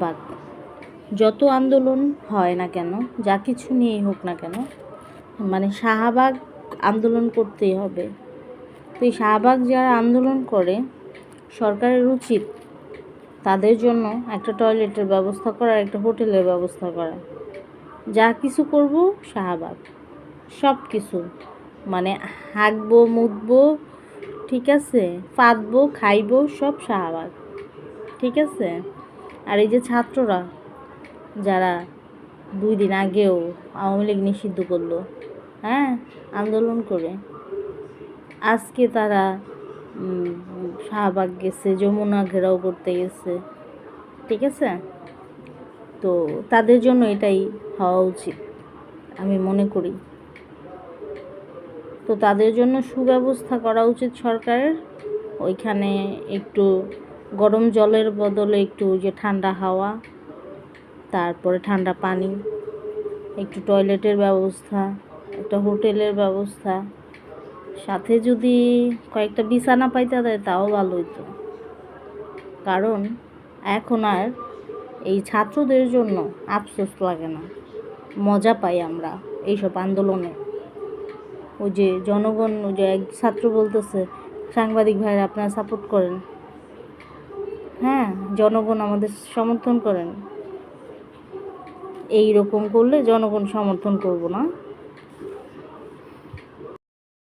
বাক যত আন্দোলন হয় না কেন, যা কিছু নিয়েই হোক না কেন, মানে শাহবাগ আন্দোলন করতেই হবে। তো এই শাহবাগ যারা আন্দোলন করে, সরকারের উচিত তাদের জন্য একটা টয়লেটের ব্যবস্থা করা, একটা হোটেলের ব্যবস্থা করা। যা কিছু করব শাহবাগ, সব কিছু মানে হাঁকবো, মুতবো, ঠিক আছে, ফাঁদবো, খাইবো, সব শাহবাগ, ঠিক আছে। আর এই যে ছাত্ররা যারা 2 দিন আগেও আওয়ামী লীগ নিষিদ্ধ করলো, হ্যাঁ, আন্দোলন করে, আজকে তারা শাহবাগ গেছে, যমুনা ঘেরাও করতে গেছে, ঠিক আছে। তো তাদের জন্য এটাই হওয়া উচিত আমি মনে করি। তো তাদের জন্য সুব্যবস্থা করা উচিত সরকারের। ওইখানে একটু গরম জলের বদলে একটু যে ঠান্ডা হাওয়া, তারপরে ঠান্ডা পানি, একটু টয়লেটের ব্যবস্থা, একটা হোটেলের ব্যবস্থা, সাথে যদি কয়েকটা বিছানা পাইতে দেয় তাও ভালো হতো। কারণ এখন আর এই ছাত্রদের জন্য আফসোস লাগে না, মজা পাই আমরা এইসব আন্দোলনে। ওই যে জনগণ, ওই যে এক ছাত্র বলতেছে, সাংবাদিক ভাইরা আপনারা সাপোর্ট করেন, হ্যাঁ, জনগণ আমাদের সমর্থন করেন। এই রকম করলে জনগণ সমর্থন করব না।